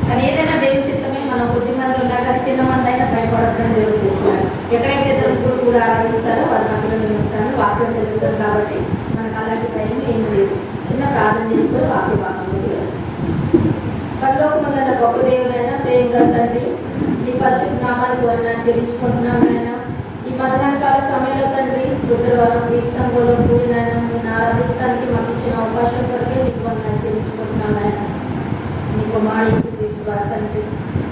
కానీ ఏదైనా దేవుని చిత్తమే. మనం కొద్ది మంది ఉన్నా కానీ చిన్న మంది అయినా భయపడద్దని దేవుడు చెప్తున్నారు. ఎక్కడైతే దేవుడు కూడా ఆరాధిస్తారో వారి మధ్యలో నేను ఉంటాను, వాక్యం తెలుస్తారు. కాబట్టి మనకు అలాంటి భయం ఏం లేదు. చిన్న ప్రార్థన చేసుకొని వాక్య భాగంలోకి వెళ్తాం. పరలోకమందున్న గొప్ప దేవుడైనా ప్రేమగా తండ్రి, నీ పరిశుద్ధ నామానికి వందనాలు చెల్లించుకుంటున్నాను నాయన. ఈ మధ్యాహ్నకాల సమయంలో తండ్రి బుధవారం ఈ సంఘంలో కూడిన నేను ఆరాధిస్తానికి మాకు ఇచ్చిన అవకాశం కొరకే నీకు వందనాలు చెల్లించుకుంటున్నాను ఆయన. నీకు మాడేసి తీసుకురా తండ్రి.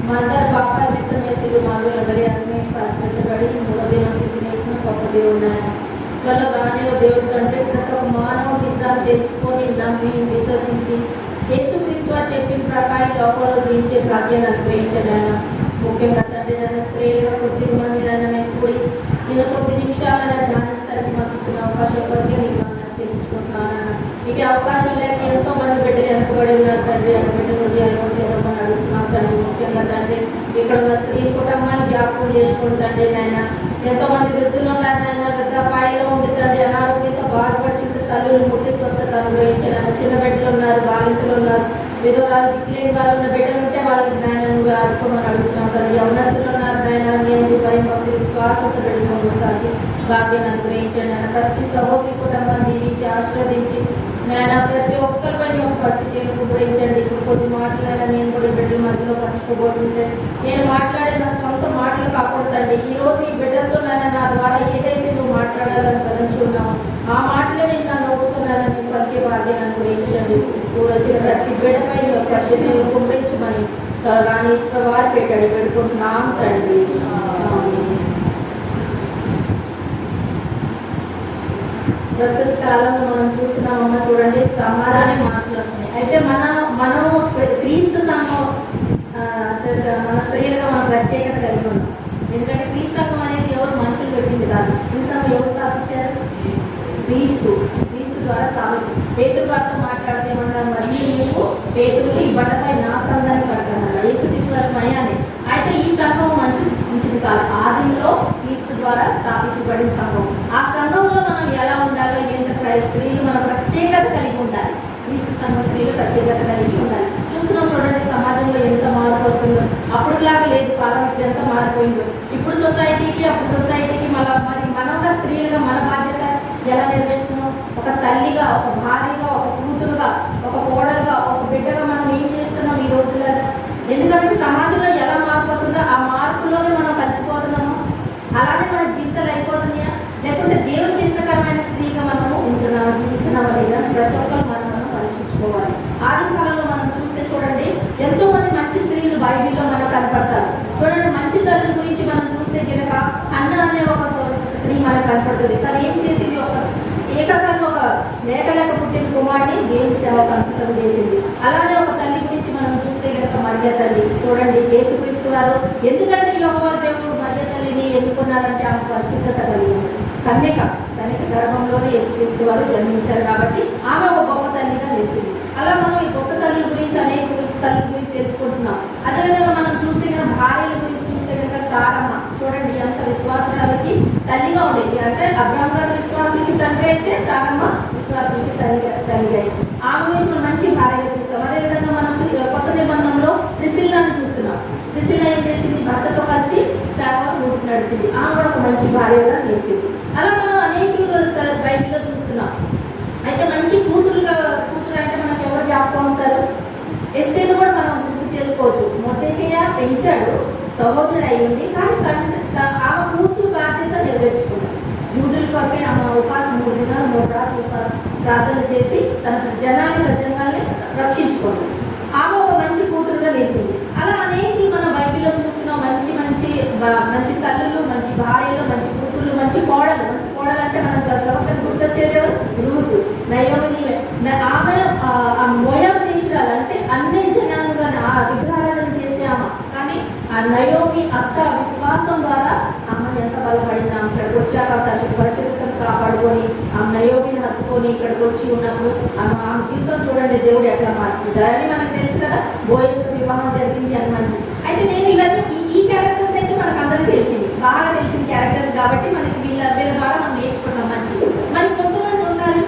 మా అందరు పాపాదిత్యం వేసి మాలో ఎవరి అన్వేష పెట్టబడి మూడో దేవుడికి తినేసిన గొప్ప దేవుడు ఆయన. వాళ్ళ బాణలో దేవుడు కంటే ప్రతి ఒక్క మానవ నిజాలు తెలుసుకొని నమ్మి విశ్వసించి యేసుక్రీస్తు వారు చెప్పిన ప్రకారం లోకంలో జీవించే భాగ్యాన్ని అనుగ్రహించాడు ఆయన. ముఖ్యంగా తండ్రి నన్ను స్త్రీలుగా కొద్ది మంది నన్ను కూడి నేను కొద్ది నిమిషాలను ధ్యానిస్తానికి మాకు ఇచ్చిన అవకాశం కొరకే నీకు వందనాలు చెల్లించుకుంటున్నాను. మీకు అవకాశం లేక ఎంతో మంది బిడ్డలు వెనుకబడి ఉన్నారు తండ్రి. ఆ బిడ్డ హృదయాలు తెరవమని అడుగుతున్నాం తండ్రి. ముఖ్యంగా తండ్రి ఇక్కడ ఉన్న స్త్రీ కుటుంబాన్ని జ్ఞాపకం చేసుకుంటండి నాయన. ఎంతో మంది వృద్ధులు ఉన్నారు నాయన. వృద్ధాపాయంలో ఉండి తండ్రి అనారోగ్యంతో బాధపడుతుంటే తల్లులు ముట్టి స్వస్థత అనుభవించారు. చిన్న బిడ్డలు ఉన్నారు, బాలింతలు ఉన్నారు, విధవరాలు దిక్కులేని వాళ్ళు ఉన్న బిడ్డలు ఉంటే వాళ్ళకి జ్ఞానం ఆడుకోమని అడుగుతున్నాం కదా. యవనస్తులు ఉన్నారు నాయన. నేను భయం భక్తి విశ్వాసంతో పెట్టుకోసాగి భాగ్యాన్ని అనుగ్రహించండి నాయన. ప్రతి సహోదరి కుటుంబాన్ని దీవించి ఆశీర్వదించి నాయన ప్రతి ఒక్కరిపై ఒక పరిస్థితిని గురించండి. ఇప్పుడు కొద్ది మాటలైనా నేను కూడా బిడ్డల మధ్యలో పంచుకోబోతుంటే నేను మాట్లాడే నా సొంత మాటలు కాకూడదండి. ఈ రోజు ఈ బిడ్డలతో నాయన నా ద్వారా ఏదైతే నువ్వు మాట్లాడాలని తలంచున్నావు ఆ మాటలే నేను నన్ను నవ్వుతున్నానని పలికే భాగ్యాన్ని అనుగ్రహించండి. చూడొచ్చిన ప్రతి బిడ్డపై పరిస్థితిని గురించమని రాణీశ్వర వారి పెట్టడి పెట్టుకుంటున్నాం తండ్రి. ప్రస్తుత కాలంలో మనం చూస్తున్నామన్నా చూడండి సమాధానం మాటలు వస్తున్నాయి. అయితే మనం క్రీస్తు సంఘం మన స్త్రీలుగా మనం ప్రత్యేకత కలిగి ఉన్నాం. ఎందుకంటే క్రీస్తు సంఘం అనేది ఎవరు మనుషులు పెట్టింది కాదు. క్రీస్తు సంఘం ఎవరు స్థాపించారు? క్రీస్తు ద్వారా స్థాపించారు. పేతురు వారితో మాట్లాడితే ఏమన్నారు? మరియు నువ్వు పేతురు ఈ బండపై నా సంఘాన్ని కట్టాలన్నాడు. యేసుక్రీస్తు వారి మయాన్ని. అయితే ఈ సంఘం మనుషులు సృష్టించింది కాదు. ఆదిలో క్రీస్తు ద్వారా స్థాపించబడిన సంఘం. ఆ సంఘంలో మనం ఎలా ఉండాలో ఏంటంటే స్త్రీలు మన ప్రత్యేకత కలిగి ఉండాలి. క్రీస్తు సంఘ స్త్రీలు ప్రత్యేకత కలిగి ఉండాలి. చూస్తున్నాం చూడండి సమాజంలో ఎంత మార్పు వస్తుందో. అప్పుడులాగా లేదు కాలం. ఇప్పుడు ఎంత మారిపోయిందో. ఇప్పుడు సొసైటీకి అప్పుడు సొసైటీకి మరి మనగా స్త్రీలుగా మన బాధ్యత ఎలా నెరవేరుస్తున్నాం? ఒక తల్లిగా, ఒక భార్యగా, ఒక కూతురుగా, ఒక కోడలుగా, ఒక బిడ్డగా మనం ఏం చేస్తున్నాం ఈ రోజులలో? ఎందుకంటే సమాజంలో ఎలా మార్పు వస్తుందో ఆ మార్పులోనే మనం కలిసిపోతున్నాము. అలానే మన జీవితాలు అయిపోతున్నాయా? లేకుంటే దేవునికి ఇష్టకరమైన స్త్రీగా మనము ఉంటున్నామా, జీవిస్తున్నామా లేదా? ప్రతి ఒక్కరు మనం పరీక్షించుకోవాలి. ఆది కాలంలో మనం చూస్తే చూడండి ఎంతో మంది మంచి స్త్రీలు బైబిల్లో మనకు కనపడతారు. చూడండి మంచి తల్లి గురించి మనం చూస్తే కనుక అన్న అనే ఒక స్త్రీ మనకు కనపడుతుంది. తను ఏం చేసింది? ఒక ఏకకాలంలో ఒక లేక పుట్టిన కుమారుడిని దేవుని సేవకు అంకితం చేసింది. అలానే ఒక తల్లి గురించి మనం చూస్తే కనుక మరియ తల్లి. చూడండి యేసుక్రీస్తు వారు ఎందుకంటే యెహోవా దేవుడు మరియ తల్లిని ఎన్నుకున్నారంటే ఆమె పరిశుద్ధత కలిగింది. కన్యక గర్భంలోనే యేసుక్రీస్తు వారు జన్మించారు కాబట్టి ఆమె ఒక గొప్ప తల్లిగా నిలిచింది. అలా మనం ఈ గొప్ప తల్లి గురించి అనేక తల్లి గురించి తెలుసుకుంటున్నాం. అదేవిధంగా మనం చూస్తే కనుక భార్యల గురించి చూస్తే కనుక సారమ్మ. చూడండి ఎంత విశ్వాసాలకి తల్లిగా ఉండేది. అంటే అబ్రహాం గారి విశ్వాసులకి తండ్రి అయితే సారమ్మ విశ్వాసులకి తల్లి అయింది. ఆమె గురించి మనం మంచి భార్యగా చూస్తాం. అదేవిధంగా మనం కొత్త నిబంధనలో ప్రిసిల్లాని చూస్తున్నాం. ప్రిసిల్లా ఏం చేసింది? భర్తతో కలిసి సేవ నడిపింది. ఆమె కూడా ఒక మంచి భార్యగా నిలిచింది. అలా మనం అనేకులు బయటలో చూస్తున్నాం. అయితే మంచి కూతురు అంటే మనకు ఎవరు జ్ఞాపకం వస్తారు? ఎస్తేను కూడా మనం గుర్తు చేసుకోవచ్చు. మొదటిగా పెంచాడు, సహోదరుడు అయ్యింది, కానీ ఆమె పూర్తి బాధ్యత నెరవేర్చుకున్నాడు. యూదుల కొరకే ఆమె ఉపాసం 3 దినాలు 3 రాత్రులు ఉపాసం ప్రార్థన చేసి తన జనాల్ని రక్షించుకున్నాడు. ఆమె ఒక మంచి కూతురుగా నిలిచింది. అలా అనేకులు మన బైబిల్లో చూస్తున్నాం. మంచి తల్లులు, మంచి భార్యలు, మంచి కూతుర్లు, మంచి కోడలు. మంచి కోడలు అంటే మనం ప్రవర్తన గుర్తొచ్చేది రూతు, నయోమి. ఆమె మోయాబు దేశురాలు అంటే అన్ని జనాలుగా విగ్రహారాధన చేసే ఆమె. కానీ ఆ నయోమి అక్క విశ్వాసం ద్వారా ఆమె ఎంత బలపడింది. ఆమె ఇక్కడికి వచ్చాక తన పరిశుద్ధతను కాపాడుకొని ఆమె నయోమిని హత్తుకొని ఇక్కడికి వచ్చి ఉన్నప్పుడు ఆమె జీవితం చూడండి దేవుడు ఎట్లా మార్చుకుంటారని మనకు తెలుసు కదా. బోయజుతో వివాహం జరిగింది అని మంచి. అయితే నేను ఇవన్నీ ఈ క్యారెక్టర్స్ అయితే మనకు అందరికీ తెలిసింది, బాగా తెలిసిన క్యారెక్టర్స్ కాబట్టి మనకి వీళ్ళ ద్వారా మనం నేర్చుకున్నాం మంచి. మరి కొంతమంది ఉన్నారు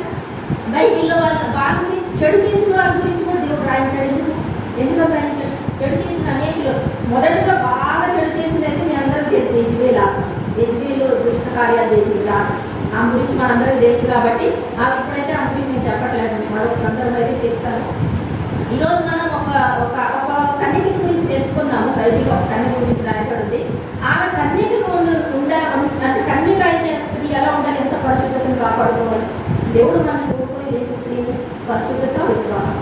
బైబిల్లో వాళ్ళ గురించి చెడు చేసిన వాళ్ళ గురించి కూడా దేవుడు రాయించాడు. ఎందుకు రాయించాడు? చెడు చేసిన అనేకులు. మొదటగా బాగా చెడు చేసింది అయితే మీ అందరికీ తెలుసు, యజ్బేలు దుష్ట కార్యాలు చేసింది. ఆమె గురించి మనందరికీ తెలుసు కాబట్టి ఇప్పుడైతే ఆమె గురించి నేను చెప్పట్లేదు, మరొక సందర్భం అయితే చెప్తాను. ఈరోజు మనం ఒక ఒక ఒక కన్యక గురించి తెలుసుకుందాము. బైబిల్లో ఒక కన్యక గురించి రాయబడింది. ఆమె కన్యకగా అంటే కన్యక అయిన స్త్రీ ఎలా ఉండాలి, ఎంత పరిశుభ్రతను కాపాడుకోవాలి. దేవుడు మనం కోరుకుని స్త్రీని పరిశుభ్రత, విశ్వాసం.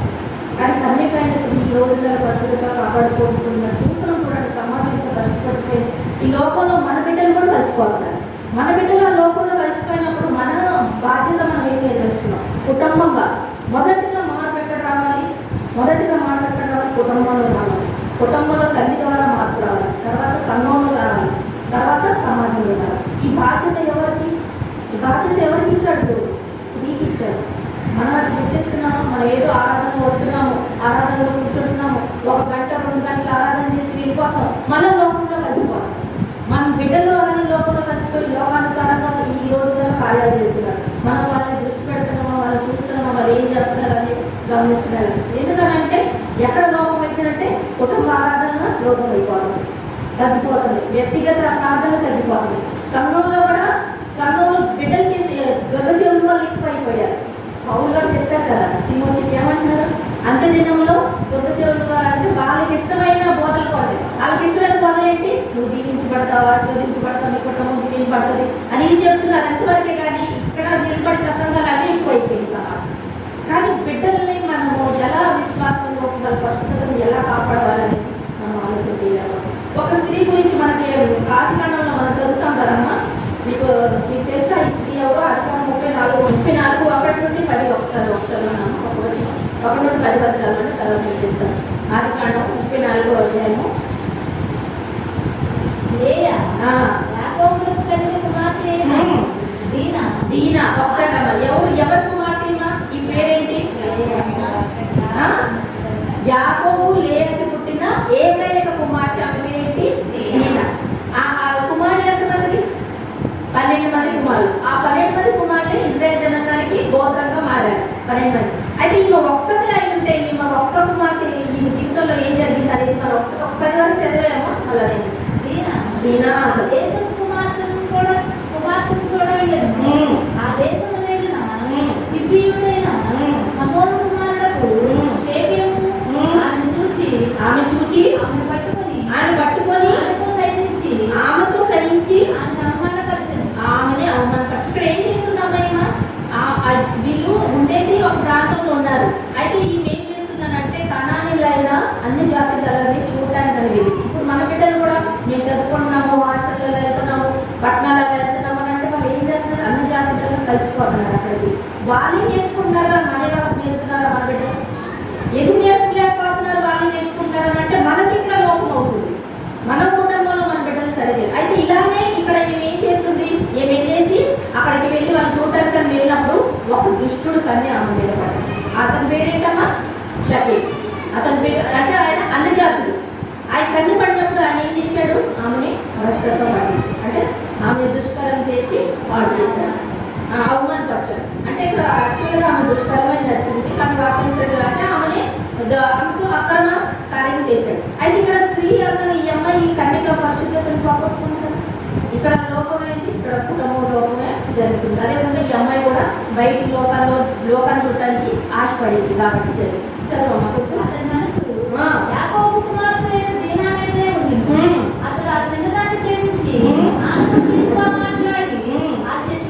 కానీ కన్యక అయిన స్త్రీ ఈ రోజుల్లో పరిశుభ్రత కాపాడుకోకుండా చూస్తున్నాం. చూడండి, సమాజం ఎంత కష్టపడిపోయింది. ఈ లోకంలో మన బిడ్డలు కూడా కలిసిపోవాలి. మన బిడ్డల లోకంలో కలిసిపోయినప్పుడు మన బాధ్యత మనం ఏం నిర్వహిస్తున్నాం. కుటుంబంగా మొదటిగా మార్పు ఎక్కడ రావాలి? కుటుంబంలో రావాలి. కుటుంబంలో తల్లి ద్వారా మార్పు రావాలి, తర్వాత సంఘంలో రావాలి, తర్వాత సమాజంలో రావాలి. ఈ బాధ్యత ఎవరికి ఇచ్చాడు? స్త్రీకి ఇచ్చాడు. మనం అది చూపిస్తున్నాము. మనం ఏదో ఆరాధన వస్తున్నాము, ఆరాధనలో కూర్చుంటున్నాము, 1 గంట 2 గంటలు ఆరాధన చేసి వెళ్ళిపోతాం. మన లోకంలో కలిసిపోతాం. మన బిడ్డల్లో అలానే లోకంలో కలిసిపోయి లోకానుసారంగా ఈ రోజుల్లో కార్యాలు చేస్తున్నారు. మనం వాళ్ళని దృష్టి పెడుతున్నామో, వాళ్ళు చూస్తున్నామో, వాళ్ళు ఏం చేస్తున్నారు అని గమనిస్తున్నారు. ఎందుకంటే ఎక్కడ లోపం అవుతుందంటే కుటుంబ ఆరాధన లోపం అయిపోతుంది, తగ్గిపోతుంది. వ్యక్తిగత ప్రార్థన తగ్గిపోతుంది. సంఘంలో బిడ్డలకి గొర్రె చెవులు వాళ్ళు ఎక్కువైపోయారు. పౌలు గారు చెప్తారు కదా, తిమోతికి ఏమంటున్నారు? అంత్య దినంలో గొర్రె చెవులు అంటే వాళ్ళకి ఇష్టమైన బోధలు పడతాయి. వాళ్ళకి ఇష్టమైన బోధలు ఏంటి? నువ్వు దీవించబడతావు, ఆశీర్వదించబడతావు, నీ కుటుంబం దీవించబడుతుంది అని ఇది చెప్తున్నారు. అంతవరకే. కానీ ఇక్కడ నిలబడి ప్రసంగాలు అన్నీ ఎక్కువైపోయింది సమాజం. కానీ బిడ్డల్ని మనము ఎలా విశ్వాసంలో వాళ్ళ పరిశుభ్రతను ఎలా కాపాడాలని మనం ఆలోచన చేయాలి. ఒక స్త్రీ గురించి మనకి ఆదికాండంలో మనం చదువుతాం కదమ్మా. మీకు తెలుసా ఈ స్త్రీ ఎవరు? ఆదికాండం 34 1 నుండి 10 ఒకసారి ఉన్నాము. 1 నుండి 10 వరకు చదవండి, తర్వాత చెప్తాను. ఆదికాండం 34వ అధ్యాయము. దీనా ఒకసారి ఎవరు కుమార్తె? ఈ పేరేంటి? యాకోబు లేయకి పుట్టిన ఏకైక కుమార్తె. ఆమె పేరేంటి? దీనా. ఆ కుమారులు ఎంతమంది? 12 మంది కుమారులు. ఆ 12 మంది కుమారులే ఇజ్రాయేల్ జనాంగానికి గోత్రంగా మారారు. 12 మంది. అయితే ఈమె ఒక్కతే అయి ఉంటే, ఈమె ఒక్క కుమార్తె ఈమె జీవితంలో ఏం జరిగింది అనేది మనం ఒక్కది వరకు చదివామో అలానే. దీనా దేశం కుమార్తెను చూడలేదు. ఆ దేశం హిబ్బీయుడైన హమోరు కుమారులకు షేకెము ఆమెను చూచి ఆమెను పట్టుకొని ఆమెతో సహించి ఆమెను అవమానపరిచెను. ఆమెనే అవమానపరిచి. ఇక్కడ ఏం చేస్తున్నామా? వీళ్ళు ఉండేది ఒక ప్రాంతంలో ఉన్నారు. అయితే ఈమె ఏం చేస్తున్నానంటే కనానీయులైన అన్ని జాతులని చూడటానికి అని వెళ్ళి. ఇప్పుడు మన బిడ్డలు కూడా మేము చదువుకుంటున్నాము, హాస్టల్లో వెళ్తున్నాము, పట్టణాలలో వెళ్తున్నాము అని అంటే వాళ్ళు ఏం చేస్తున్నారు? అన్ని జాతులను కలిసిపోతున్నారు. అక్కడికి వాళ్ళే నేర్చుకుంటున్నారు కదా, మన వాళ్ళకి నేర్పుతున్నారా? మన బిడ్డలు ఎందుకు నేర్పలేకపోతున్నారు? వాళ్ళే నేర్చుకుంటారు అని అంటే మనకి ఇక్కడ లోపం అవుతుంది. మన కుటుంబంలో మన బిడ్డలు సరిచేయాలి. అయితే ఇలానే ఇక్కడ ఏం చేస్తుంది? ఏమేం చేసి అక్కడికి వెళ్ళి వాళ్ళు చూడటానికి అని వెళ్ళినప్పుడు ఒక దుష్టుడు కన్య ఆమె మీద పడింది. అతని పేరేంటమ్మా? షకీ. అతని పేరు అంటే ఆయన అన్ని జాతులు. ఆయన కన్య పడినప్పుడు ఆయన ఏం చేశాడు? ఆమెని భ్రష్టత్వం పడింది. అంటే ఆమె దుష్కరం చేసి వాడు చేశాడు, అవమానపరచాడు. అంటే ఇక్కడ యాక్చువల్గా ఆమె దుష్కరమైన జరుగుతుంది. కానీ వాక్యం అంటే ఆమెని అంటూ అక్రమ కార్యం చేశాడు. అయితే ఇక్కడ స్త్రీ అన్న ఈ అమ్మాయి ఈ కన్యక పరిశుద్ధతను పోగొట్టుకుంది కదా. ఇక్కడ లోపమైంది, ఇక్కడ కుటుంబం లోపమే జరుగుతుంది. అదేవిధంగా ఈ అమ్మాయి కూడా బయటి లోకాన్ని చూడటానికి ఆశపడింది కాబట్టి జరిగింది. చదువు కొంచెం. అతని మనసు యాకోబు కుమార్తె దీనా మీదనే ఉంది. అతడు ఆ చిన్నదాన్ని ప్రేమించి ఆమెతో తీరుగా మాట్లాడి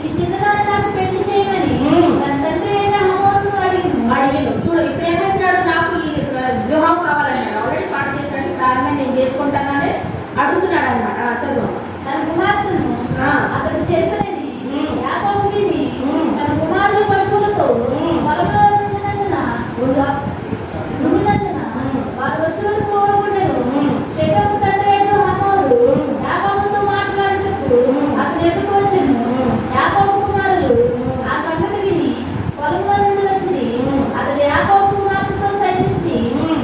ఈ చిన్నదాన్ని నాకు పెళ్లి చేయమని తన తండ్రి అయిన హమోరును అడిగిను. చూడు ఇప్పుడు ఏమంటున్నాడు? నాకు ఈ వివాహం కావాలన్నాడు. ఆల్రెడీ పాట చేశాడు. ప్రారంభం నేను చేసుకుంటానని అడుగుతున్నాడు అనమాట. చదువు. తన కుమార్తెను అతడు చెరిపలేని యాకోబు విని తన కుమారుల పశువులతో పొలంలో ఉండినందున వారు వచ్చే వరకు ఓరగొట్టెను. షెకెము తండ్రి అయిన హమోరు యాకోబుతో మాట్లాడుటకు అతని ఎదుకు వచ్చెను. యాకోబు కుమారులు ఆ సంగతి విని పొలంలో నుండి వచ్చింది. అతడు యాకోబు కుమార్తెతో సైనించి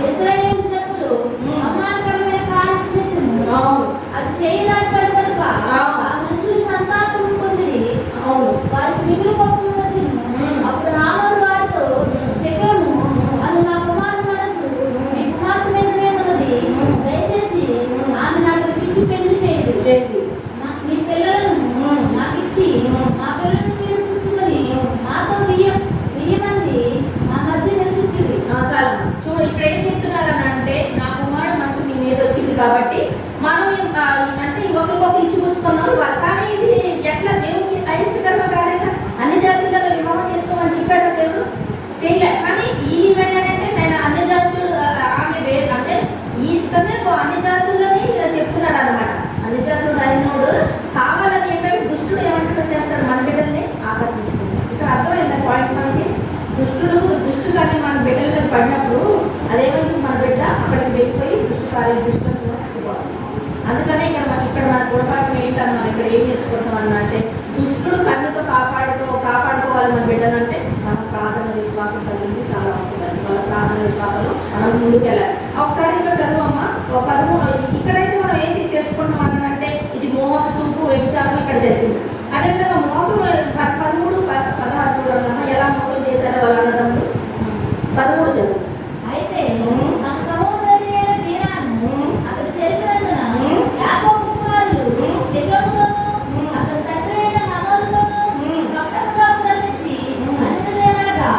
ఇశ్రాయేలు జనులు అవమానకరమైన కార్యం చేసెను. అది చేయడానికి పని కనుక ఆ మనుషులు సంతాపం పొందిరి. వారికి మిగులు కోపం వచ్చెను. అప్పుడు హమోరు వారితో షెకెము అను నా కుమారుడు కాబట్టి మనం అంటే ఒకరికొకరు ఇచ్చిపుచ్చుకున్నాం కానీ ఇది ఎట్లా దేవుడికి అయిష్టకరమ కార్యంగా అన్ని జాతులలో వివాహం చేసుకోమని చెప్పాడు దేవుడు చేయలే. కానీ ఈవెన్ అంటే నేను అన్ని జాతులు ఆమె వేరు అంటే ఇతనే అన్ని జాతులని చెప్తున్నాడు అనమాట. అన్ని జాతులు అయినోడు కావాలని ఏంటంటే దుష్టుడు ఏమంటాడో చేస్తాడు, మన బిడ్డల్ని ఆకర్షించుకుంటాడు. ఇక్కడ అర్థమైంది పాయింట్ మనకి. దుష్టు కానీ మన బిడ్డల మీద పడినప్పుడు అదేమైంది, మన బిడ్డ అక్కడికి వెళ్ళిపోయి దుష్టుని మోసుకుపోవాలి. అందుకనే ఇక్కడ మన పొరపాటు ఏంటని మనం ఇక్కడ ఏం నేర్చుకుంటాం అంటే దుష్టుడు కన్నుతో కాపాడుకోవాలి మన బిడ్డనంటే మన ప్రార్థన విశ్వాసం కలిగింది చాలా అవసరం. వాళ్ళ ప్రార్థన విశ్వాసంలో మనం ముందుకెళ్ళాలి. ఒకసారి ఇక్కడ చదువమ్మా ఒక 13 ఇక్కడైతే మనం ఏంటి తెలుసుకుంటాం అంటే ఇది మోహ చూపు వ్యభిచారం ఇక్కడ జరిగింది. అదేవిధంగా మోసం 13, 16 చూడాలన్నా ఎలా మోసం చేశారో వాళ్ళ అన్నదమ్ములు. 13 చదువు. అయితే తమ సహోదరి అయిన దీనాను అతడు చెరిపినందున యాకోబు కుమారులు షెకెముతోనూ అతని తండ్రి అయిన హమోరుతోనూ కపటముగా ఉదరించి అన్నదేమనగా,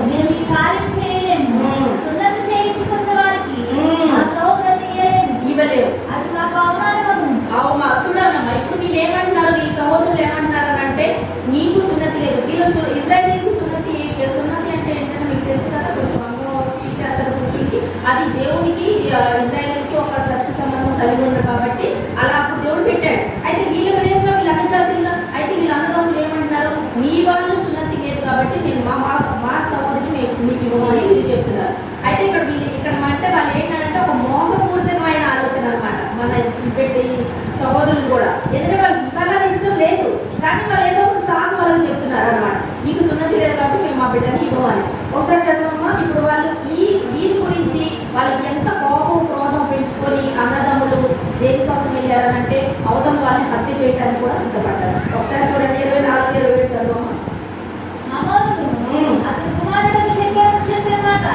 మేము ఈ కార్యం చేయలేము, సున్నతి చేయించుకున్న వారికి మా సహోదరిని ఇవ్వలేము, అది మాకు అవమానమగును. చూడాలమ్మా ఇప్పుడు వీళ్ళు ఏమంటున్నారు, ఈ సహోదరులు ఏమంటున్నారు అంటే నీకు సున్నతి లేదు. వీళ్ళు ఇజ్రాయేలీకి సున్నతి అంటే ఏంటంటే మీకు తెలుసు కదా, కొంచెం తీసేస్తారు పురుషులకి. అది దేవునికి ఇజ్రాయేలీకి ఒక సత్య సంబంధం కలిగి ఉండదు కాబట్టి అలా అప్పుడు దేవుడు పెట్టాడు. అయితే వీళ్ళకి లేదుగా, వీళ్ళు అన్ని జాతుల్లో. అయితే వీళ్ళ అన్నదమ్ములు ఏమంటున్నారు, మీ వాళ్ళు సున్నతి లేదు కాబట్టి నేను మా సహోదరిని మీకు ఇవ్వమని వీళ్ళు చెప్తున్నారు. అయితే ఇక్కడ అంటే వాళ్ళు ఏంటంటే ఒక మోసపూరితమైన ఆలోచన అనమాట మన పెట్టి సహోదరులు కూడా. ఎందుకంటే వాళ్ళకి ఇవ్వాలని ఇష్టం లేదు కానీ వాళ్ళు ఏదో ఒక సాగు వాళ్ళకి చెప్తున్నారు అనమాట, మీకు సున్నతి లేదు కాబట్టి మేము మా బిడ్డని ఇవ్వమని. ఒకసారి చదవమ్మా. ఇప్పుడు వాళ్ళు దీని గురించి వాళ్ళకి ఎంత కోపం క్రోధం పెంచుకొని అన్నదమ్ములు దేనికోసం వెళ్ళారనంటే అవతల వాళ్ళని హత్య చేయడానికి కూడా సిద్ధపడ్డారు. ఒకసారి చూడండి 24, 27 చదవమ్మా. హమోరును అతని కుమారుడు షెకెము చెప్పిన మాట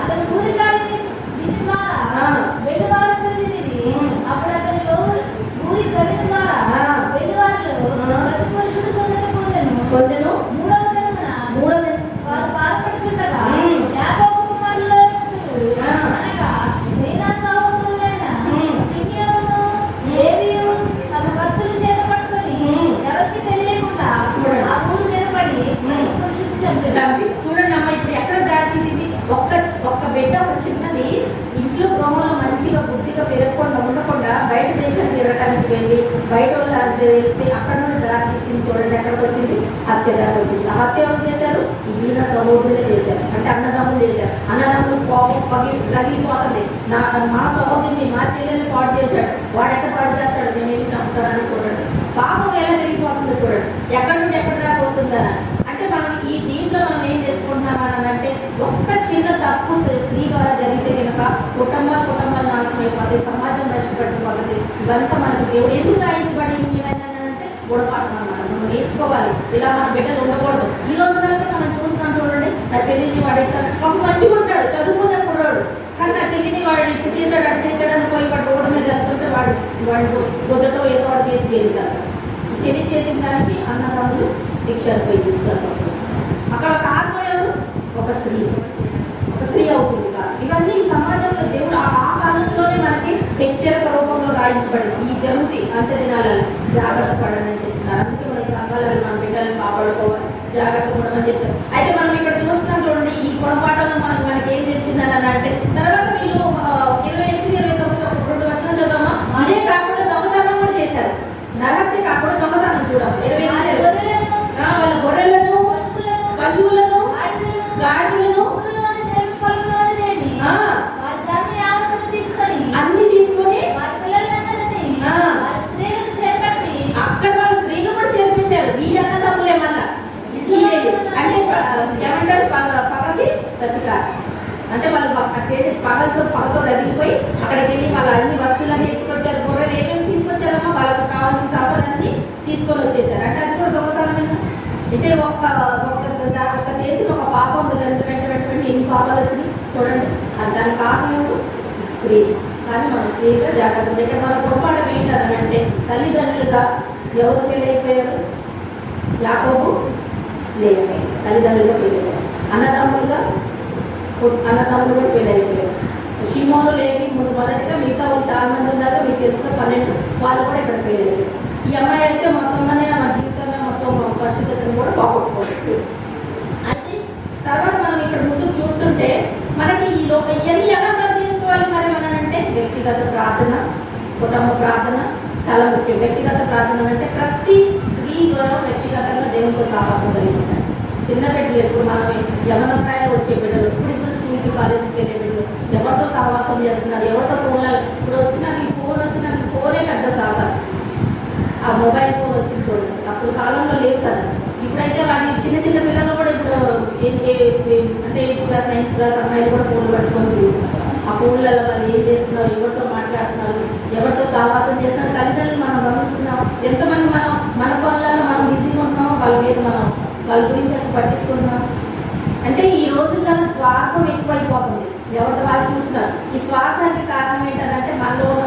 అతని ఊరి గాలిని విని ద్వారా వెలువారందరూ వినిరి. అప్పుడు అతని ఊరి గవిని ద్వారా వెలువారిలో ప్రతి పురుషుడు సున్నతి పొందెను. మూడవ దినమున వారు బాధపడుచుండగా యాకోబు కుమారులలో అనగా దీనా సహోదరులైన షిమ్యోనును లేవీయును తమ కత్తులు చేత పట్టుకొని ఎవరికి తెలియకుండా ఆ ఊరు మీద పడి ప్రతి పురుషుడు చంపి. చూడండి అమ్మ ఇప్పుడు ఎక్కడ దారి తీసింది. ఒక్క బిడ్డ ఒక చిన్నది ఇంట్లో గృహంలో మంచిగా బుద్ధిగా పెరగకుండా ఉండకుండా బయట దేశానికి తిరగటానికి వెళ్ళి బయట వాళ్ళు అక్కడ నుండి దారి తీసింది. చూడండి ఎక్కడికి వచ్చింది, హత్య దారి వచ్చింది. ఆ హత్య ఎవరు చేశారు, ఈయన సహోదరులే చేశారు, అంటే అన్నదమ్ములు చేశారు. అన్నదమ్ములు పగిలిపోతుంది, మా సహోదరుని మా చెల్లెల్ని పాడు చేశాడు, వాడు ఎక్కడ పాడు చేస్తాడు, నేనేమి చంపుతానని చూడండి. పాపం ఎలా పెరిగిపోతుందో చూడండి, ఎక్కడి నుండి ఎక్కడ దాకా వస్తుందని. అంటే మనం ఈ దీంట్లో మనం ఏం తెలుసుకుంటున్నామని అంటే ఒక్క చిన్న తప్పు స్త్రీ ద్వారా జరిగితే కనుక కుటుంబాలు నాశనం అయిపోతాయి, సమాజం నష్టపడిపోతుంది. ఇవంతా మనకు దేవుడు ఎందుకు రాయించబడింది ఇవన్నీ అంటే గుణపాఠం అన్నమాట. మనం నేర్చుకోవాలి, ఇలా మన బిడ్డలు ఉండకూడదు. ఈ రోజులలో మనం చూస్తున్నాం చూడండి, నా చెల్లిని వాడు ఒక మంచిగా ఉంటాడు, చదువుకునే కుర్రాడు, కానీ నా చెల్లిని వాడు ఇటు చేశాడు అటు చేశాడు అని పోయి వాడు రోడ్డు మీద వెళ్తుంటే వాడు గొద్దటో ఏదో వాడు చేసి చేయాలి. ఈ చెల్లి చేసిన దానికి అన్నదమ్ములు శిక్ష అనుభవించాల్సి వస్తుంది. అక్కడ కారణం ఎవరు, ఒక స్త్రీ అవుతుంది. ఇవన్నీ సమాజంలో దేవుడు ఆ కాలంలోనే మనకి హెచ్చరిక రూపంలో రాయించబడింది. ఈ జరుగుతాయి అంత్య దినాలలో జాగ్రత్త పడండి అని చెప్తున్నారు. అందుకే మన సంఘాలను మన బిడ్డలను కాపాడుకోవాలి, జాగ్రత్త పడమని చెప్తారు. అయితే మనం ఇక్కడ చూస్తున్నాం చూడండి, ఈ గుణపాఠంలో మనకి ఏం తెలిసిందని అంటే తర్వాత వీళ్ళు 28, 29 2 వచనం చదవమా. అదే కాకుండా దొంగతనం కూడా చేశారు. నరహత్య కాకుండా దొంగతనం చూడము. 28 వాళ్ళ గొర్రెలను, పశువులను, గాడిదలను అన్ని తీసుకొని అక్కడ వాళ్ళ స్త్రీలు కూడా చేర్పేశారు. వీళ్ళ అన్నదమ్ములే మళ్ళా అంటే ఏమంటారు, పగకి ప్రతికారం. అంటే వాళ్ళు పగతో రగిలిపోయి అక్కడికి వెళ్ళి వాళ్ళ అన్ని వస్తువులన్నీ ఎత్తుకొచ్చారు. గొర్రెలు ఏమేమి తీసుకొచ్చారమ్మా, వాళ్ళకి కావాల్సిన సంపదన్నీ తీసుకొని వచ్చేసారు. అంటే అది కూడా దొంగతనమేనా? అంటే ఒక్క చేసిన ఒక పాపం వెంట ఎన్ని పాపాలు వచ్చినాయి చూడండి. అది దానికి కారణం ఏమిటో స్త్రీ. కానీ మన స్త్రీగా జాగ్రత్త. ఇక్కడ మన పొరపాటు ఏంటని అంటే తల్లిదండ్రులుగా ఎవరు ఫెయిల్ అయిపోయారు, యాకోబు లేకపోయారు, తల్లిదండ్రులుగా ఫెయిల్ అయ్యారు. అన్నదమ్ములు కూడా ఫెయిల్ అయిపోయారు. షిమోను లేవి ముందు మొదటిగా మిగతా వాళ్ళు చాలా మంది ఉన్నారు, మీకు తెలుసు 12 వాళ్ళు కూడా ఇక్కడ ఫెయిల్ అయ్యారు. ఈ అమ్మాయి అయితే మొత్తంగానే మన జీవితంలో మొత్తం పరిశుద్ధతను కూడా పోగొట్టుకోవచ్చు. అయితే తర్వాత మనం ఇక్కడ ముందుకు చూస్తుంటే మనకి ఈ ఇవన్నీ ఎలా సర్వ్ చేసుకోవాలి మరి మనం అంటే వ్యక్తిగత ప్రార్థన, కుటుంబ ప్రార్థన చాలా ముఖ్యం. వ్యక్తిగత ప్రార్థన అంటే ప్రతి స్త్రీ కూడా వ్యక్తిగతంగా దేవునితో సహవాసం కలిగి ఉంటారు. చిన్న బిడ్డలు ఎప్పుడు మనం యవన ప్రాయాలు వచ్చే బిడ్డలు ఇప్పుడు స్కూల్కి కాలేజీకి వెళ్ళే బిడ్డలు ఎవరితో సహవాసం చేస్తున్నారు, ఎవరితో ఫోన్లో ఇప్పుడు వచ్చినా మీ ఫోనే పెద్ద సాధన. ఆ మొబైల్ ఫోన్ వచ్చింది చూడండి, అప్పుడు కాలంలో లేవు కదా. ఇప్పుడైతే వాటి చిన్న చిన్న పిల్లలు కూడా ఇప్పుడు అంటే 8th క్లాస్ 9th క్లాస్ అమ్మాయిలు కూడా ఫోన్లు పట్టుకొని తిరుగుతున్నారు. ఆ ఫోన్లలో వాళ్ళు ఏం చేస్తున్నారు, ఎవరితో మాట్లాడుతున్నారు, ఎవరితో సహవాసం చేస్తున్నారు, తల్లిదండ్రులు మనం గమనిస్తున్నాం. ఎంతమంది మనం మన పనులలో మనం బిజీగా ఉన్నాం, వాళ్ళ మీద మనం వాళ్ళ గురించి అసలు పట్టించుకుంటున్నాం. అంటే ఈ రోజుల్లో స్వార్థం ఎక్కువైపోతుంది, ఎవరి వాళ్ళు చూస్తున్నారు. ఈ స్వార్థానికి కారణం ఏంటంటే మనలో ఉన్న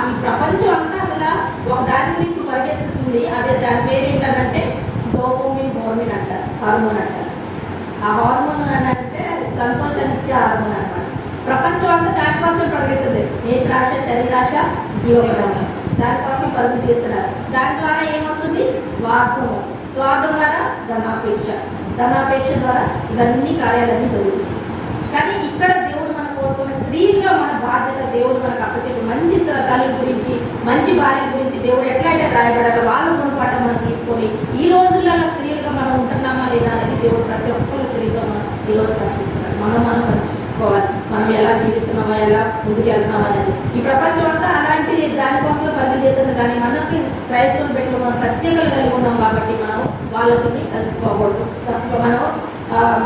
ఈ ప్రపంచం అంతా అసలు ఒక దాని గురించి పరిగెత్తుతుంది. అదే దాని పేరు ఏంటంటే హార్మోన్ అంటారు, హార్మోన్ అంటారు. ఆ హార్మోన్ అని అంటే సంతోషాన్ని ఇచ్చే హార్మోన్ అనమాట. ప్రపంచం అంతా దానికోసం పరిగెత్తుంది. నేత్రాశ, శరీరాశ, జీవకరణ, దానికోసం పరుగు తీస్తున్నారు. దాని ద్వారా ఏమొస్తుంది? స్వార్థము. స్వార్థం ద్వారా ధనాపేక్ష, ధనాపేక్ష ద్వారా ఇవన్నీ కార్యాలన్నీ జరుగుతాయి. కానీ ఇక్కడ దేవుడు మనం కోరుకున్న స్త్రీగా మన బాధ్యత, దేవుడు మనకు అప్పచెప్పి మంచి తల్లి గురించి, మంచి భార్య గురించి దేవుడు ఎట్లయితే రాయబడాలో వాళ్ళ గుణపాఠం మనం తీసుకొని ఈ రోజుల్లో స్త్రీలుగా మనం ఉంటున్నామా లేదా అనేది దేవుడు ప్రతి ఒక్కరు స్త్రీతో మనం ఈరోజు ప్రశ్నిస్తున్నాడు. మనం పరీక్షించుకోవాలి, మనం ఎలా జీవిస్తున్నామా, ఎలా ముందుకు వెళ్తున్నామా అనేది. ఈ ప్రపంచం అంతా అలాంటి దానికోసం పనులు చేస్తుంది. కానీ మనకి క్రైస్తవులు పెట్టుకుని మనం ప్రత్యేకలు కలిగి ఉన్నాం కాబట్టి మనం వాళ్ళతో కలిసిపోకూడదు. మనం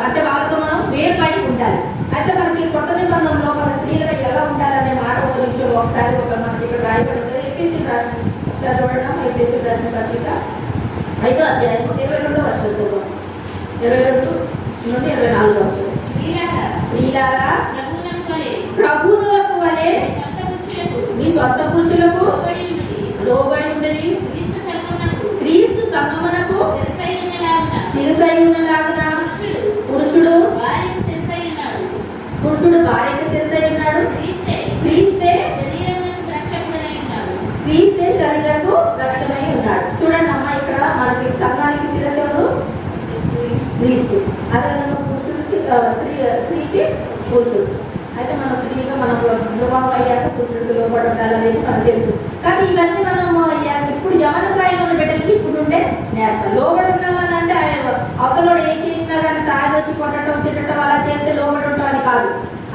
అంటే వాళ్ళతో మనం వేరుపడి ఉండాలి. అయితే మనకి కొత్త నిబంధనలో మన స్త్రీలుగా ఎలా ఉండాలనే మాట ఒక విషయం ఒకసారి మనకి ఇక్కడ రాయబడుతుంది. ఎఫెసీయులకు రాసిన ఒకసారి చూడడం, ఎఫెసీయులకు రాసిన పత్రిక 5వ అధ్యాయం 22వ వచనం, 22 నుండి 24 వచనం. స్త్రీలారా ప్రభువులకు వలె మీ సొంత పురుషులకు లోబడి ఉండని, క్రీస్తు సంగమునకు శిరసై ఉన్నలాగున పురుషుడు భార్యకు శిరసై ఉన్నాడు. క్రీస్తే శరీరకు రక్షణై ఉన్నాడు. చూడండి అమ్మ, ఇక్కడ మనకి సంఘానికి శిరస్సు ఎవరు? క్రీస్తు. అదేవిధంగా పురుషుడికి స్త్రీకి పురుషుడు. అయితే మన స్త్రీగా మనం వివాహం అయ్యాక పురుషుడికి లోబడి ఉండాలనేది మనకు తెలుసు. కానీ ఇవన్నీ మనం ఇప్పుడు యవన ప్రాయంలో ఉన్న బిడ్డలకి ఇప్పుడు ఉండే నేర్పాలి. లోబడి ఉండాలని అంటే అవతలోడు ఏం చేసినా కానీ తాగొచ్చి కొట్టడం, తిట్టడం అలా చేస్తే లోబడి ఉంటామని కాదు.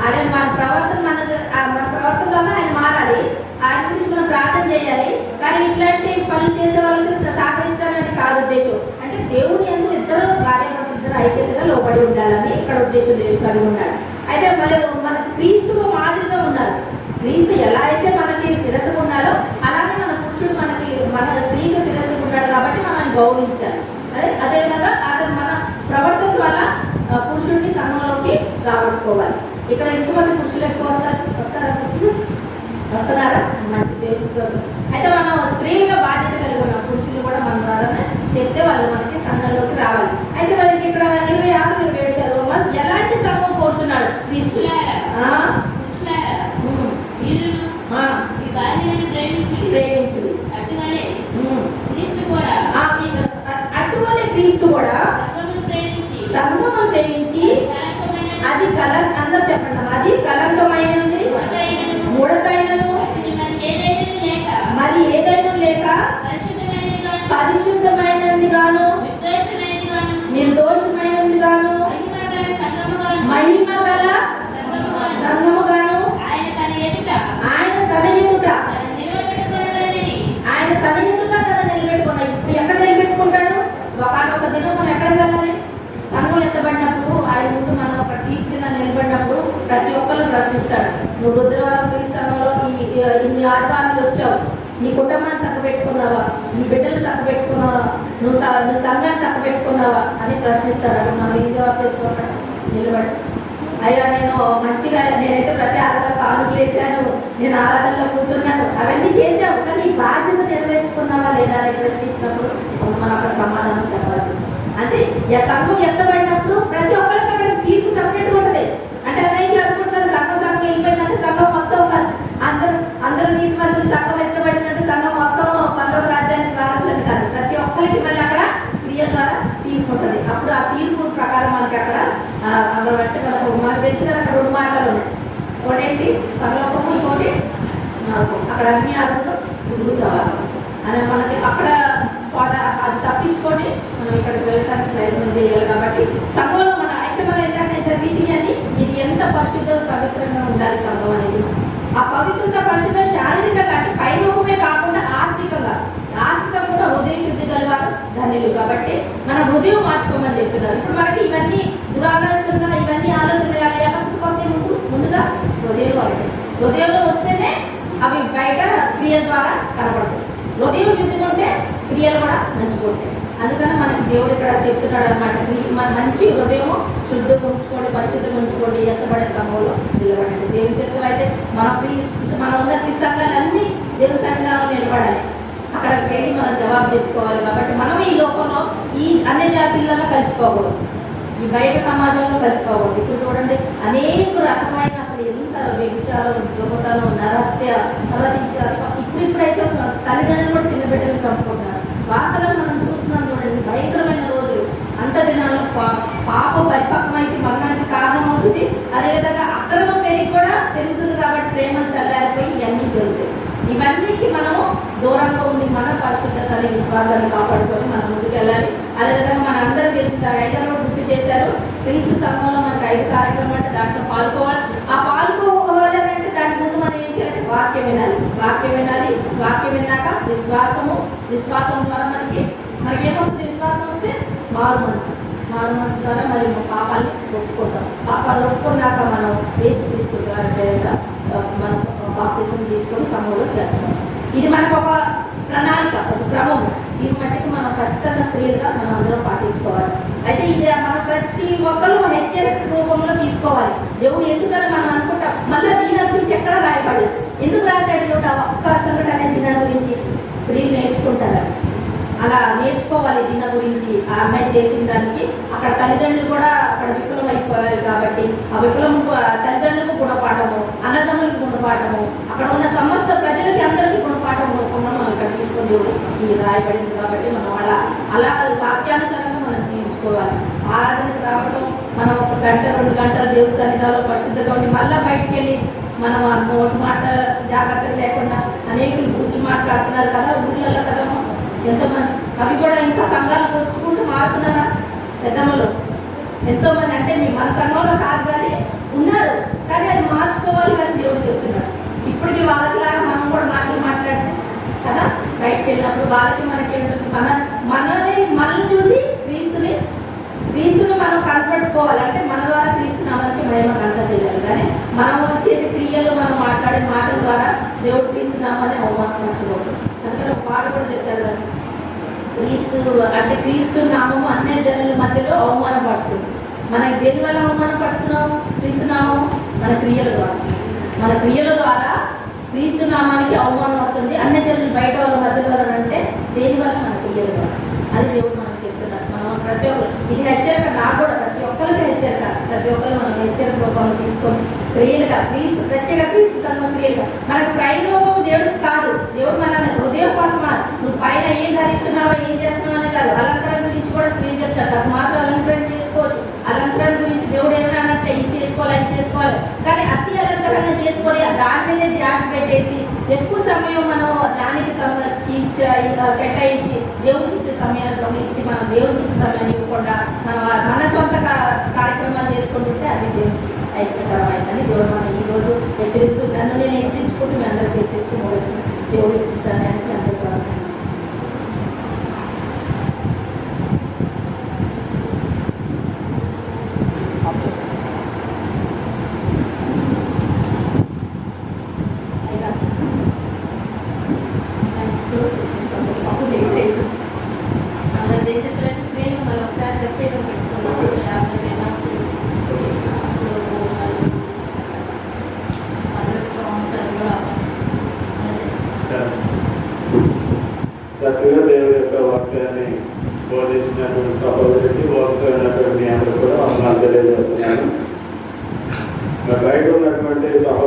ఆయన మన ప్రవర్తన వల్ల ఆయన మారాలి, ఆయన గురించి మనం ప్రార్థన చేయాలి. కానీ ఇట్లాంటి పనులు చేసే వాళ్ళకి సహకరించడానికి కాదు ఉద్దేశం. అంటే దేవుని ఎందుకు ఇద్దరు భార్యాభర్తలు ఇద్దరు ఐక్యతగా లోబడి ఉండాలని ఇక్కడ ఉద్దేశం దేవుడు కలిగి ఉన్నాడు. అయితే మళ్ళీ మనకు క్రీస్తుకు మాదిరిగా ఉన్నారు. క్రీస్తు ఎలా అయితే మనకి శిరస్సు ఉన్నారో అలాగే మన పురుషుడు మన స్త్రీకి శిరస్సు ఉన్నాడు కాబట్టి మనం గౌరవించాలి. అదేవిధంగా అతను మన ప్రవర్తన వల్ల పురుషుడిని సంఘంలోకి రాబట్టుకోవాలి. ఇక్కడ ఎంతమంది పురుషులు ఎక్కువ వస్తారా? పురుషులు వస్తున్నారా? మంచి దేవుడు. అయితే మనం స్త్రీలుగా బాధ్యత కలిగి ఉన్నాం. పురుషులు కూడా మన ద్వారానే చెప్తే వాళ్ళు మనకి సంఘంలోకి రావాలి. అయితే మనకి ఇక్కడ 26, 27 చదువు ఎలాంటి సంఘం కోరుతున్నాడు క్రీస్తు? ప్రేమించుడు. అటువలే క్రీస్తు కూడా సంఘమును ప్రేమించి అది అందరూ చెప్పండి, అది కలంకమైనది, ముడతైనను మరి ఏదైనా లేక పరిశుద్ధమైనది గాను నిర్దోషమైనది గాను మహిమ గల సంఘము గాను ఆయన తన ఎదుట తన నిలబెట్టుకున్నాడు. ఇప్పుడు ఎక్కడ నిలబెట్టుకుంటాడు? ఒక దినం మనం ఎక్కడ వెళ్ళాలి? సంఘం ఎత్తబడినప్పుడు ఆయన ముందు మనం ఒక తీర్పు నిలబడినప్పుడు ప్రతి ఒక్కరు ప్రశ్నిస్తాడు. నువ్వు బుధవారం క్రీస్తులో ఇన్ని ఆదివారాలు వచ్చావు, నీ కుటుంబాన్ని చక్కబెట్టుకున్నావా, నీ బిడ్డలు చక్కబెట్టుకున్నావా, నువ్వు సంఘాన్ని చక్కబెట్టుకున్నావా అని ప్రశ్నిస్తాడు. అప్పుడు మనం ఏం జవాబు చెప్పుకోవాలి? నిలబడి అయ్యా నేనైతే ప్రతి ఆరాధనలో కానుకలు వేసాను, నేను ఆరాధనలో కూర్చున్నాను, అవన్నీ చేసావు, కానీ నీ బాధ్యత నెరవేర్చుకున్నావా లేదా అని ప్రశ్నించినప్పుడు మనం అక్కడ సమాధానం చెప్పాల్సింది. అంటే సంఘం ఎత్తబడినప్పుడు ప్రతి ఒక్కరికి అక్కడ తీర్పు సపరేట్గా ఉంటుంది. అంటే అలాగే అనుకుంటారు సంఘం వెళ్ళిపోయినాక తెలిసిన అక్కడ 2 మార్గాలు ఉన్నాయి. ఒకటేంటి పరలోకము, ఇంకోటి నరకం. అక్కడ అన్ని ఆత్మతో కూర్చోవాలి అని మనకి అక్కడ అది తప్పించుకొని మనం ఇక్కడికి వెళ్ళడానికి ప్రయత్నం చేయాలి. కాబట్టి సంఘంలో మన ఐక్యమైన ఏంటంటే చదివించి అని ఇది ఎంత పరిశుద్ధ పవిత్రంగా ఉండాలి సంఘం అనేది. ఆ పవిత్రత పరిశుద్ధ శారీరకంగా అంటే పైలోకమే కాకుండా ఆర్థికంగా కూడా హృదయ శుద్ధి గలవారు ధన్యులు. కాబట్టి మన హృదయం మార్చుకోమని చెప్తున్నారు. ఇప్పుడు మనకి ఇవన్నీ దురాలోచనలు ఇవన్నీ ఆలోచనలు ఎలా పుట్టుకొస్తాయి? ముందుగా హృదయంలో వస్తాయి. హృదయంలో వస్తేనే అవి బయట క్రియల ద్వారా కనపడతాయి. హృదయం శుద్ధిగా ఉంటే క్రియలు కూడా మంచిగా ఉంటాయి. అందుకని మనకి దేవుడు ఇక్కడ చెప్తున్నాడు అనమాట, మంచి హృదయం శుద్ధిగా ఉంచుకోండి, పరిశుద్ధంగా ఉంచుకోండి, ఎత్తబడే సమయంలో నిలబడండి. దేవుని చెప్తున్నా అయితే మన ఉన్న సంఘాలన్నీ దేవుని సంఘాలను నిలబడాలి. అక్కడికి వెళ్ళి మనం జవాబు చెప్పుకోవాలి. కాబట్టి మనం ఈ లోకంలో ఈ అన్ని జాతీయులలో కలిసిపోకూడదు, ఈ బయట సమాజంలో కలిసిపోకూడదు. ఇప్పుడు చూడండి అనేక రకమైన అసలు ఎంత వ్యభిచారం, దొంగతనం, నరహత్య, ఇప్పుడైతే తల్లిదండ్రులు కూడా చిన్న బిడ్డలు చంపుకుంటున్నారు. వార్తలను మనం చూస్తున్నాం చూడండి, భయంకరమైన రోజులు. అంత దినాల్లో పాపం పరిపక్వమైతే మరణానికి కారణమవుతుంది. అదేవిధంగా అక్రమం పెరుగుతుంది. కాబట్టి ప్రేమలు చల్లారిపోయి ఇవన్నీ జరుగుతాయి. ఇవన్నిటికీ మనము దూరంగా ఉండి మన పరిశుద్ధతని విశ్వాసాన్ని కాపాడుకొని మనం ముందుకెళ్ళాలి. అదేవిధంగా మన అందరూ తెలిసిన 5 గుర్తు చేశారు. క్రీస్తు సంఘంలో మనకు 5 కార్యక్రమాలు అంటే దాంట్లో పాల్గొవాలి. ఆ పాల్గొవాలి అంటే దాని ముందు మనం ఏం చేయాలి? వాక్యం వినాలి. వాక్యం విన్నాక విశ్వాసం ద్వారా మనకేమొస్తుంది? విశ్వాసం వస్తే మారు మనసు ద్వారా మరి పాపాన్ని ఒప్పుకుంటాం. పాపాలు ఒప్పుకున్నాక మనం యేసుక్రీస్తు మనం బాప్తిసం తీసుకొని సమూహంలో చేస్తాం. ఇది మనకు ఒక ప్రణాళిక, ఒక క్రమం. ఈ మట్టికి మనం ఖచ్చితంగా స్త్రీలుగా మనం అందరం పాటించుకోవాలి. అయితే ఇది మనం ప్రతి ఒక్కరు హెచ్చరిక రూపంలో తీసుకోవాలి. దేవుడు ఎందుకని మనం అనుకుంటాం, మళ్ళీ దీని గురించి ఎక్కడ రాయబడలేదు. ఎందుకు రాశాడు? ఒక్క సంఘటన దీని గురించి స్త్రీలు నేర్చుకుంటారు. అలా నేర్చుకోవాలి దీని గురించి. ఆ అమ్మాయి చేసిన దానికి అక్కడ తల్లిదండ్రులు కూడా అక్కడ విఫలం అయిపోయారు. కాబట్టి ఆ విఫలం తల్లిదండ్రులకు గుణపాఠము, అన్నదమ్ములకు గుణపాఠము, అక్కడ ఉన్న సమస్త ప్రజలకి అందరికీ గుణపాఠం రూపంగా మనం ఇక్కడ తీసుకొని దేవుడు ఇది రాయబడింది. కాబట్టి మనం అలా వాక్యానుసారంగా మనం జీవించుకోవాలి. ఆరాధనకు రావడం, మనం 1 గంట 2 గంటల దేవుడి సన్నిధానంలో పరిశుద్ధంగా ఉండి మళ్ళీ బయటకు వెళ్ళి మనం ఆ నోటి మాట జాగ్రత్తలు లేకుండా అనేకులు బూతులు మాట్లాడుతున్నారు కదా ఊళ్ళల్లో కదా ఎంతోమంది. అవి కూడా ఇంకా సంఘాలకు వచ్చుకుంటూ మారుతున్నారా? పెద్దమ్మలు ఎంతోమంది అంటే మన సంఘంలో కాదు కానీ ఉన్నారు. కానీ అది మార్చుకోవాలి కానీ దేవుడు చెప్తున్నాడు. ఇప్పటికి వాళ్ళకిలాగా మనం కూడా మాట్లాడితే కదా బయటకు వెళ్ళినప్పుడు వాళ్ళకి మనకి మనల్ని చూసి క్రీస్తుని మనం కనపడుకోవాలి. అంటే మన ద్వారా క్రీస్తునామానికి మహిమ కనక చేయాలి. కానీ మనం చేసే క్రియలు, మనం మాట్లాడే మాటల ద్వారా దేవుడు క్రీస్తునామాన్ని అవమానపరచకూడదు. అందుకని ఒక పాట కూడా చెప్తారు కదా, క్రీస్తు నామము అన్ని జనుల మధ్యలో అవమానపడుతుంది. మనకి దేని వల్ల అవమానపడుతున్నాము? క్రీస్తునామం మన క్రియల ద్వారా క్రీస్తునామానికి అవమానం వస్తుంది. అన్ని జనులు బయట వాళ్ళ మధ్యలో అంటే దేని వల్ల? మన క్రియల ద్వారా. అది దేవుడు మనకు చెప్తున్నాడు. మనం ప్రతి ఒక్కరు ఇది హెచ్చరిక, నాకు కూడా ప్రతి ఒక్కరికి హెచ్చరిక. ప్రతి ఒక్కరు మనం హెచ్చరిక రూపంలో తీసుకొని స్త్రీలుగా క్రీస్తు సంఘం స్త్రీలుగా మనకు ప్రైలోకం దేవుడికి కాదు. దేవుడు మన హృదయం కోసం నువ్వు పైన ఏం ధరిస్తున్నావో ఏం చేస్తున్నావు అనే కాదు. అలంకరణ గురించి కూడా స్త్రీలు చెప్తారు. తను మాత్రం అలంకరణ చేసుకోవచ్చు. అలంకరణ గురించి దేవుడు ఏమన్నా ఇది చేసుకోవాలి. కానీ అతి అలంకరణ చేసుకొని దాని మీదే ధ్యాస పెట్టేసి ఎక్కువ సమయం మనం దానికి కేటాయించి దేవుడికి ఇచ్చే సమయాన్ని ఇచ్చి మనం దేవుడికి ఇచ్చే సమయాన్ని ఇవ్వకుండా మనం మన సొంత కార్యక్రమాలు చేసుకుంటుంటే అది దేవుడికి ఇష్టకరమైందని దేవుడు మనం ఈరోజు హెచ్చరిస్తూ, నన్ను నేను హెచ్చరించుకుంటూ మీ అందరికీ హెచ్చరిస్తూ మోస్తున్నాను. దేవుడికి ఇచ్చే సమయానికి అందరికీ స్త్రీలు మనం ఒకసారి ప్రత్యేకంగా పెట్టుకున్నాం. అనౌన్స్ చేసి చక్కగా దేవుడి యొక్క వాక్యాన్ని బోధించినటువంటి సహోదరికి వాక్యం కూడా అందరూ తెలియజేస్తున్నాను. బయట ఉన్నటువంటి సహోదరు